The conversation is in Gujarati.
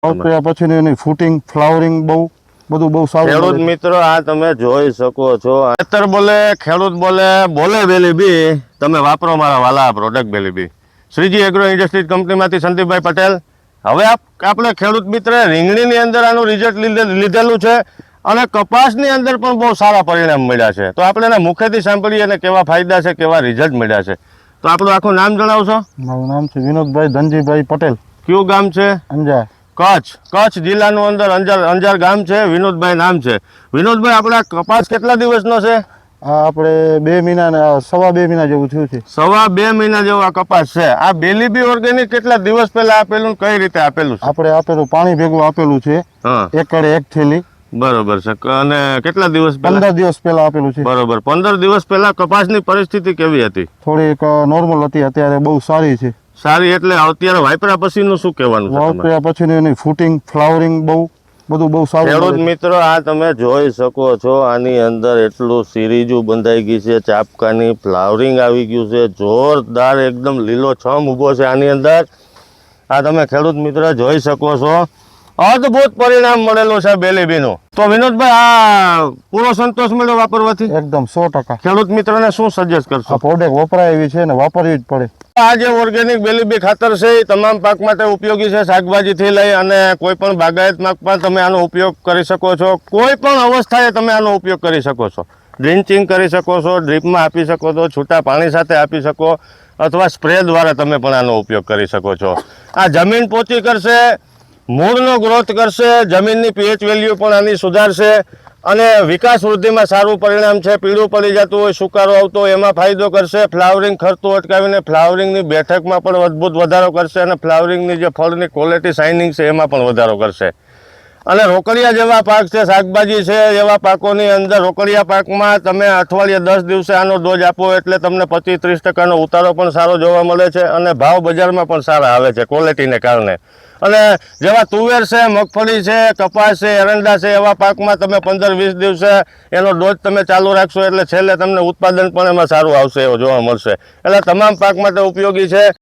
પછીની એની ફૂટિંગ ફ્લાવરિંગ બધું બહુ સારું. ખેડૂત મિત્રો આ તમે જોઈ શકો છો. ખેતર બોલે ખેડૂત બોલે બોલે બેલીબી. તમે વાપરો મારા વાલા પ્રોડક્ટ બેલીબી. શ્રીજી એગ્રો ઇન્ડસ્ટ્રીઝ કંપનીમાંથી સંદીપભાઈ પટેલ. હવે આપણે ખેડૂત મિત્ર રીંગણીની અંદર આનું રિઝલ્ટ લીધેલું છે અને કપાસની અંદર પણ બહુ સારા પરિણામ મળ્યા છે. તો આપણે એના મુખેથી સાંભળીએ અને કેવા ફાયદા છે, કેવા રિઝલ્ટ મળ્યા છે. તો આપણું આખું નામ જણાવશો? મારું નામ છે વિનોદભાઈ ધનજીભાઈ પટેલ. કયું ગામ છે? અંજાર, કચ્છ જિલ્લાનું અંદર અંજાર ગામ છે. વિનોદભાઈ નામ છે. વિનોદભાઈ, આપણા કપાસ કેટલા દિવસનો છે? આ આપણે 2 મહિના સવા 2 મહિના જેવું થયું છે. સવા 2 મહિના જેવો આ કપાસ છે. આ બેલીબી ઓર્ગેનિક કેટલા દિવસ પહેલા આપેલું, કઈ રીતે આપેલું છે? આપણે આપેલું પાણી ભેગું આપેલું છે. એકડે 1 થેલી. બરોબર છે. અને કેટલા દિવસ પહેલા? 15 દિવસ પહેલા આપેલું છે. બરોબર. 15 દિવસ પહેલા કપાસની પરિસ્થિતિ કેવી હતી? થોડીક નોર્મલ હતી, અત્યારે બહુ સારી છે. સારી એટલે અત્યારે વાપર્યા પછીનું શું કહેવાનું છે? વાપર્યા પછીની એની ફૂટિંગ ફ્લાવરિંગ બધું બહુ સારું. ખેડૂત મિત્રો આ તમે જોઈ શકો છો. આની અંદર એટલું સિરીજું બંધાઈ ગઈ છે, ચાપકાની ફ્લાવરિંગ આવી ગયું છે, જોરદાર એકદમ લીલો છમ ઊભો છે આની અંદર. આ તમે ખેડૂત મિત્ર જોઈ શકો છો. અદ્ભુત પરિણામ મળેલું છે બેલીબીનું. તો વિનોદભાઈ, આ પૂરો સંતોષ મળ્યો વાપરવાથી? એકદમ 100%. ખેડૂત મિત્રોને શું સજેસ્ટ કરશો? આ પ્રોડક્ટ વપરાય એવી છે ને વાપરવી જ પડે. આ જે ઓર્ગેનિક બેલીબી ખાતર છે એ તમામ પાક માટે ઉપયોગી છે. શાકભાજીથી લઈ અને કોઈ પણ બાગાયતમાં પણ તમે આનો ઉપયોગ કરી શકો છો. કોઈ પણ અવસ્થાએ તમે આનો ઉપયોગ કરી શકો છો. ડ્રિન્ચિંગ કરી શકો છો, ડ્રીપમાં આપી શકો છો, છૂટા પાણી સાથે આપી શકો, અથવા સ્પ્રે દ્વારા તમે પણ આનો ઉપયોગ કરી શકો છો. આ જમીન પોચી કરશે, મૂળનો ગ્રોથ કરશે, જમીનની પીએચ વેલ્યુ પણ આની સુધારશે અને વિકાસ વૃદ્ધિમાં સારું પરિણામ છે. પીળું પડી જતું હોય, સુકારો આવતો હોય એમાં ફાયદો કરશે. ફ્લાવરિંગ ખરતું અટકાવીને ફ્લાવરિંગની બેઠકમાં પણ અદ્ભુત વધારો કરશે અને ફ્લાવરિંગની જે ફળની ક્વોલિટી શાઇનિંગ છે એમાં પણ વધારો કરશે. અને રોકડિયા જેવા પાક છે, શાકભાજી છે, એવા પાકોની અંદર રોકડિયા પાકમાં તમે અઠવાડિયે 10 દિવસે આનો ડોઝ આપો એટલે તમને 25-30% ઉતારો પણ સારો જોવા મળે છે અને ભાવ બજારમાં પણ સારા આવે છે ક્વોલિટીને કારણે. અને જેવા તુવેર છે, મગફળી છે, કપાસ છે, એરંડા છે, એવા પાકમાં તમે 15-20 દિવસે એનો ડોઝ તમે ચાલુ રાખશો એટલે છેલ્લે તમને ઉત્પાદન પણ એમાં સારું આવશે એવો જોવા મળશે. એટલે તમામ પાક માટે ઉપયોગી છે.